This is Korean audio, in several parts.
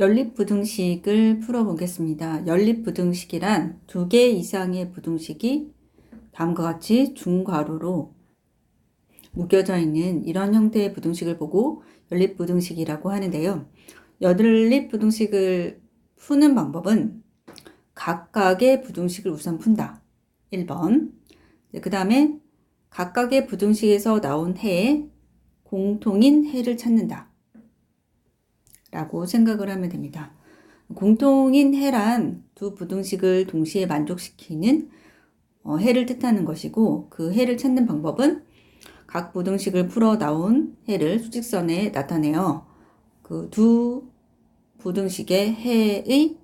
연립부등식을 풀어보겠습니다. 연립부등식이란 두 개 이상의 부등식이 다음과 같이 중괄호로 묶여져 있는 이런 형태의 부등식을 보고 연립부등식이라고 하는데요. 연립부등식을 푸는 방법은 각각의 부등식을 우선 푼다. 1번. 그 다음에 각각의 부등식에서 나온 해에 공통인 해를 찾는다. 라고 생각을 하면 됩니다. 공통인 해란 두 부등식을 동시에 만족시키는 해를 뜻하는 것이고, 그 해를 찾는 방법은 각 부등식을 풀어 나온 해를 수직선에 나타내어 그 두 부등식의 해의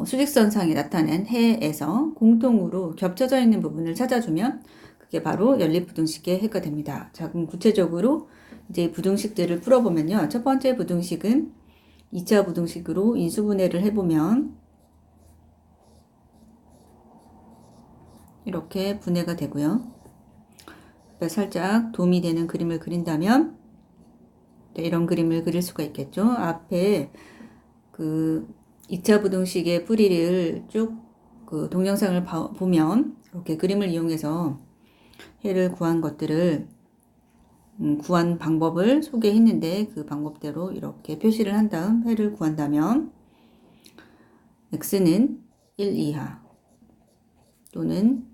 수직선상에 나타낸 해에서 공통으로 겹쳐져 있는 부분을 찾아주면 그게 바로 연립부등식의 해가 됩니다. 자, 그럼 구체적으로 이제 부등식들을 풀어보면요. 첫 번째 부등식은 2차 부등식으로 인수분해를 해보면 이렇게 분해가 되고요. 살짝 도움이 되는 그림을 그린다면 이런 그림을 그릴 수가 있겠죠. 앞에 그 2차 부등식의 뿌리를 쭉 그 동영상을 보면 이렇게 그림을 이용해서 해를 구한 것들을 구한 방법을 소개했는데 그 방법대로 이렇게 표시를 한 다음 해를 구한다면 x는 1 이하 또는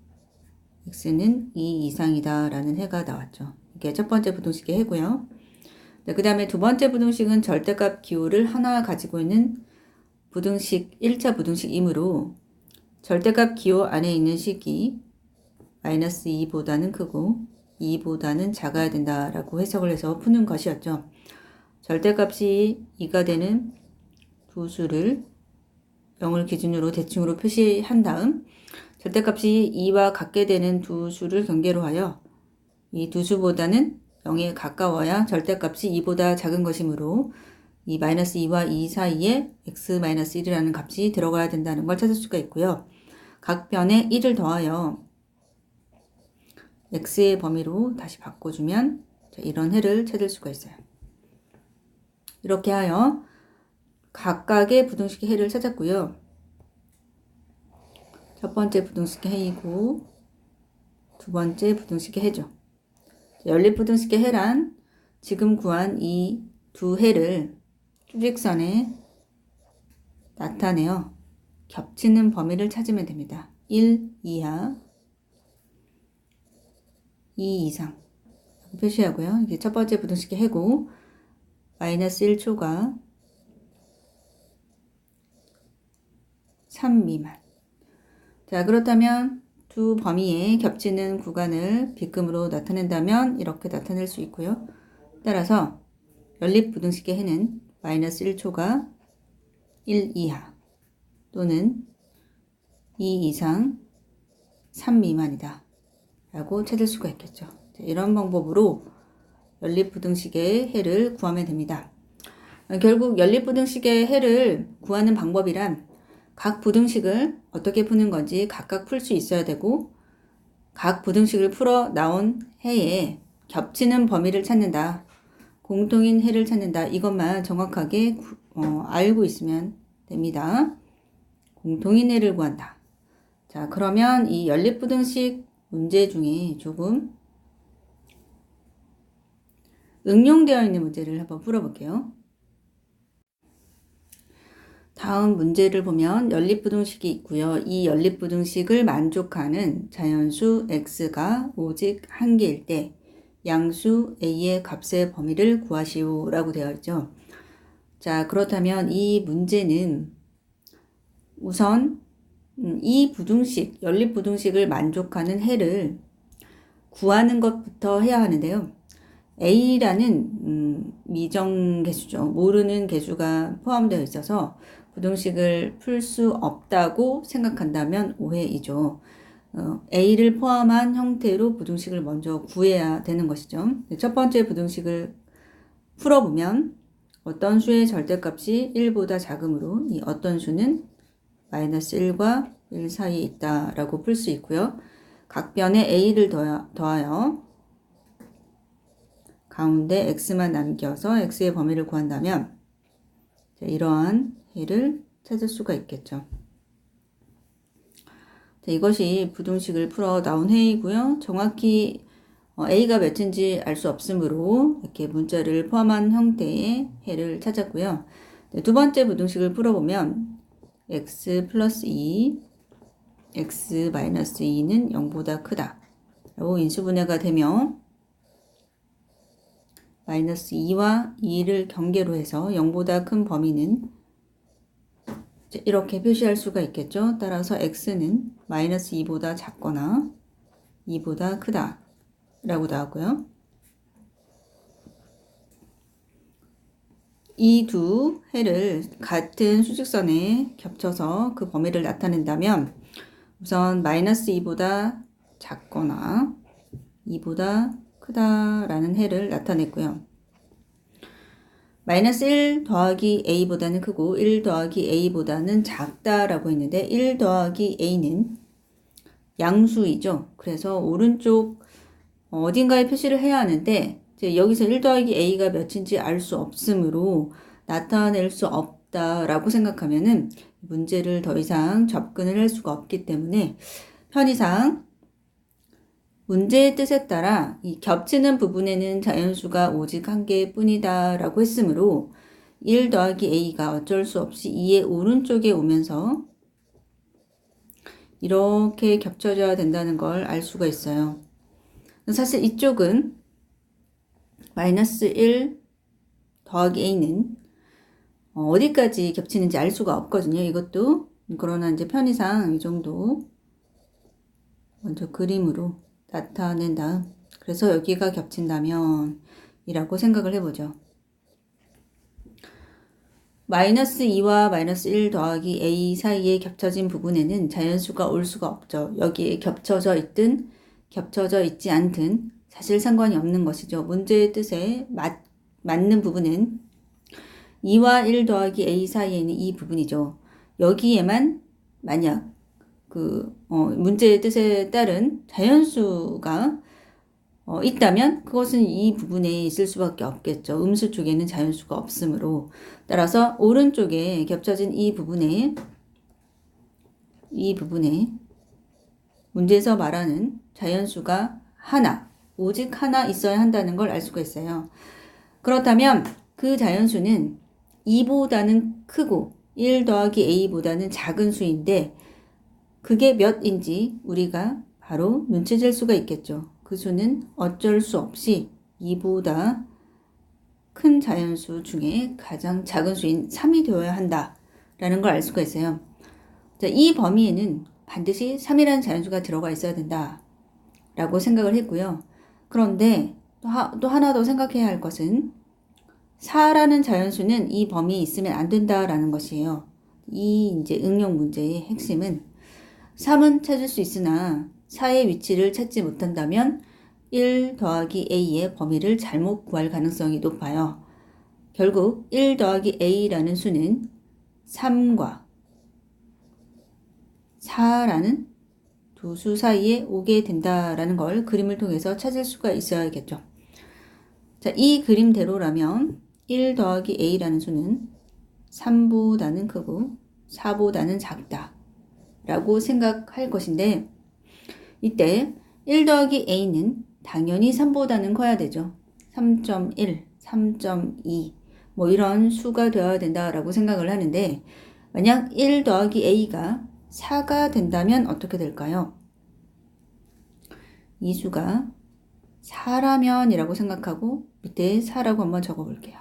x는 2 이상이다 라는 해가 나왔죠. 이게 첫 번째 부등식의 해고요. 네, 그 다음에 두 번째 부등식은 절대값 기호를 하나 가지고 있는 부등식 1차 부등식이므로 절대값 기호 안에 있는 식이 마이너스 2보다는 크고 2보다는 작아야 된다라고 해석을 해서 푸는 것이었죠. 절대값이 2가 되는 두 수를 0을 기준으로 대칭으로 표시한 다음 절대값이 2와 같게 되는 두 수를 경계로 하여 이 두 수보다는 0에 가까워야 절대값이 2보다 작은 것이므로 이 마이너스 2와 2 사이에 x-1이라는 값이 들어가야 된다는 걸 찾을 수가 있고요. 각 변에 1을 더하여 x의 범위로 다시 바꿔주면 이런 해를 찾을 수가 있어요. 이렇게 하여 각각의 부등식의 해를 찾았고요. 첫 번째 부등식의 해이고 두 번째 부등식의 해죠. 연립부등식의 해란 지금 구한 이 두 해를 수직선에 나타내어 겹치는 범위를 찾으면 됩니다. 1 이하 2 이상 표시하고요. 이게 첫 번째 부등식의 해고 마이너스 1초가 3 미만. 자, 그렇다면 두 범위에 겹치는 구간을 빗금으로 나타낸다면 이렇게 나타낼 수 있고요. 따라서 연립부등식의 해는 마이너스 1초가 1 이하 또는 2 이상 3 미만이다 라고 찾을 수가 있겠죠. 이런 방법으로 연립부등식의 해를 구하면 됩니다. 결국 연립부등식의 해를 구하는 방법이란 각 부등식을 어떻게 푸는 건지 각각 풀 수 있어야 되고 각 부등식을 풀어 나온 해에 겹치는 범위를 찾는다. 공통인 해를 찾는다. 이것만 정확하게 알고 있으면 됩니다. 공통인 해를 구한다. 자, 그러면 이 연립부등식 문제 중에 조금 응용되어 있는 문제를 한번 풀어볼게요. 다음 문제를 보면 연립부등식이 있고요. 이 연립부등식을 만족하는 자연수 x가 오직 한 개일 때 양수 a의 값의 범위를 구하시오 라고 되어 있죠. 자, 그렇다면 이 문제는 우선 이 부등식, 연립부등식을 만족하는 해를 구하는 것부터 해야 하는데요. a라는 미정계수죠. 모르는 계수가 포함되어 있어서 부등식을 풀 수 없다고 생각한다면 오해이죠. a를 포함한 형태로 부등식을 먼저 구해야 되는 것이죠. 첫 번째 부등식을 풀어보면 어떤 수의 절대값이 1보다 작으므로 이 어떤 수는 마이너스 1과 1 사이에 있다라고 풀 수 있고요. 각 변에 a를 더하여 가운데 x만 남겨서 x의 범위를 구한다면 자, 이러한 해를 찾을 수가 있겠죠. 자, 이것이 부등식을 풀어 나온 해이고요. 정확히 A가 몇인지 알 수 없으므로 이렇게 문자를 포함한 형태의 해를 찾았고요. 네, 두 번째 부등식을 풀어보면 x 플러스 2, x 마이너스 2는 0보다 크다 라고 인수분해가 되며 마이너스 2와 2를 경계로 해서 0보다 큰 범위는 이렇게 표시할 수가 있겠죠. 따라서 x는 마이너스 2보다 작거나 2보다 크다 라고 나왔고요. 이 두 해를 같은 수직선에 겹쳐서 그 범위를 나타낸다면 우선 마이너스 2보다 작거나 2보다 크다라는 해를 나타냈고요. 마이너스 1 더하기 a보다는 크고 1 더하기 a보다는 작다라고 했는데 1 더하기 a는 양수이죠. 그래서 오른쪽 어딘가에 표시를 해야 하는데 여기서 1 더하기 a가 몇인지 알 수 없으므로 나타낼 수 없다라고 생각하면은 문제를 더 이상 접근을 할 수가 없기 때문에 편의상 문제의 뜻에 따라 이 겹치는 부분에는 자연수가 오직 한 개뿐이다 라고 했으므로 1 더하기 a가 어쩔 수 없이 2의 오른쪽에 오면서 이렇게 겹쳐져야 된다는 걸 알 수가 있어요. 사실 이쪽은 마이너스 1 더하기 a는 어디까지 겹치는지 알 수가 없거든요. 이것도. 그러나 이제 편의상 이 정도 먼저 그림으로 나타낸 다음 그래서 여기가 겹친다면 이라고 생각을 해보죠. 마이너스 2와 마이너스 1 더하기 a 사이에 겹쳐진 부분에는 자연수가 올 수가 없죠. 여기에 겹쳐져 있든 겹쳐져 있지 않든 사실 상관이 없는 것이죠. 문제의 뜻에 맞는 부분은 2와 1 더하기 a 사이에 있는 이 부분이죠. 여기에만 만약 문제의 뜻에 따른 자연수가 있다면 그것은 이 부분에 있을 수밖에 없겠죠. 음수 쪽에는 자연수가 없으므로. 따라서 오른쪽에 겹쳐진 이 부분에 문제에서 말하는 자연수가 하나, 오직 하나 있어야 한다는 걸 알 수가 있어요. 그렇다면 그 자연수는 2보다는 크고 1 더하기 a보다는 작은 수인데 그게 몇인지 우리가 바로 눈치챌 수가 있겠죠. 그 수는 어쩔 수 없이 2보다 큰 자연수 중에 가장 작은 수인 3이 되어야 한다라는 걸 알 수가 있어요. 자, 이 범위에는 반드시 3이라는 자연수가 들어가 있어야 된다라고 생각을 했고요. 그런데 또 하나 더 생각해야 할 것은 4라는 자연수는 이 범위에 있으면 안 된다라는 것이에요. 이 이제 응용 문제의 핵심은 3은 찾을 수 있으나 4의 위치를 찾지 못한다면 1 더하기 a의 범위를 잘못 구할 가능성이 높아요. 결국 1 더하기 a라는 수는 3과 4라는 두 수 사이에 오게 된다라는 걸 그림을 통해서 찾을 수가 있어야겠죠. 자, 이 그림대로라면 1 더하기 a라는 수는 3보다는 크고 4보다는 작다 라고 생각할 것인데 이때 1 더하기 a는 당연히 3보다는 커야 되죠. 3.1, 3.2 뭐 이런 수가 되어야 된다라고 생각을 하는데 만약 1 더하기 a가 4가 된다면 어떻게 될까요? 이 수가 4라면 이라고 생각하고 밑에 4라고 한번 적어볼게요.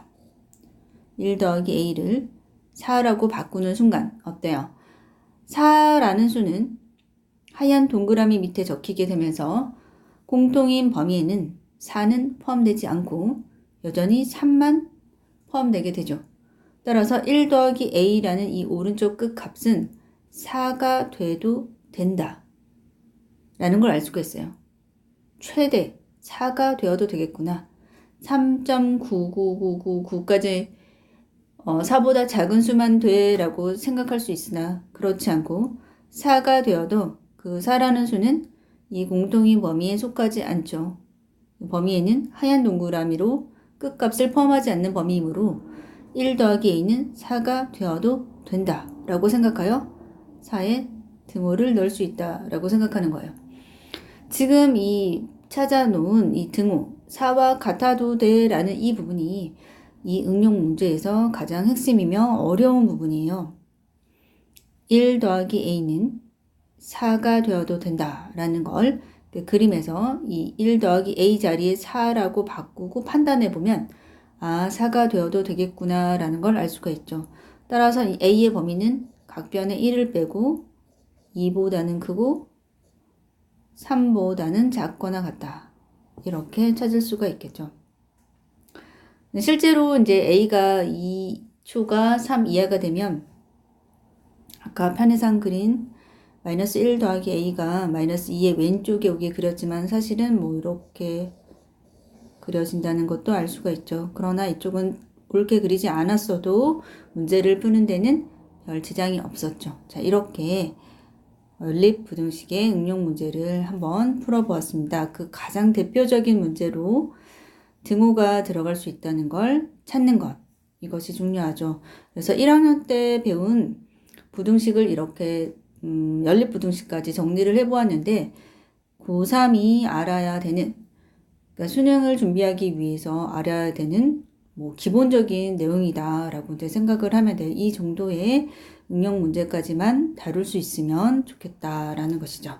1 더하기 a를 4라고 바꾸는 순간 어때요? 4라는 수는 하얀 동그라미 밑에 적히게 되면서 공통인 범위에는 4는 포함되지 않고 여전히 3만 포함되게 되죠. 따라서 1 더하기 a라는 이 오른쪽 끝 값은 4가 돼도 된다 라는 걸 알 수가 있어요. 최대 4가 되어도 되겠구나. 3.99999까지 4보다 작은 수만 돼 라고 생각할 수 있으나 그렇지 않고 4가 되어도 그 4라는 수는 이 공통인 범위에 속하지 않죠. 범위에는 하얀 동그라미로 끝값을 포함하지 않는 범위이므로 1 더하기 a는 4가 되어도 된다 라고 생각하여 4에 등호를 넣을 수 있다 라고 생각하는 거예요. 지금 이 찾아놓은 이 등호 4와 같아도 돼 라는 이 부분이 이 응용 문제에서 가장 핵심이며 어려운 부분이에요. 1 더하기 a는 4가 되어도 된다 라는 걸 그림에서 이 1 더하기 a 자리에 4라고 바꾸고 판단해 보면 4가 되어도 되겠구나 라는 걸 알 수가 있죠. 따라서 이 a의 범위는 각변에 1을 빼고 2보다는 크고 3보다는 작거나 같다. 이렇게 찾을 수가 있겠죠. 실제로 이제 a가 2초가 3 이하가 되면 아까 편의상 그린 마이너스 1 더하기 a가 마이너스 2의 왼쪽에 오게 그렸지만 사실은 뭐 이렇게 그려진다는 것도 알 수가 있죠. 그러나 이쪽은 옳게 그리지 않았어도 문제를 푸는 데는 별 지장이 없었죠. 자, 이렇게 연립부등식의 응용 문제를 한번 풀어보았습니다. 그 가장 대표적인 문제로 등호가 들어갈 수 있다는 걸 찾는 것, 이것이 중요하죠. 그래서 1학년 때 배운 부등식을 이렇게 연립부등식까지 정리를 해보았는데 고3이 알아야 되는, 그러니까 수능을 준비하기 위해서 알아야 되는 뭐 기본적인 내용이다 라고 이제 생각을 하면 돼. 이 정도의 응용 문제까지만 다룰 수 있으면 좋겠다라는 것이죠.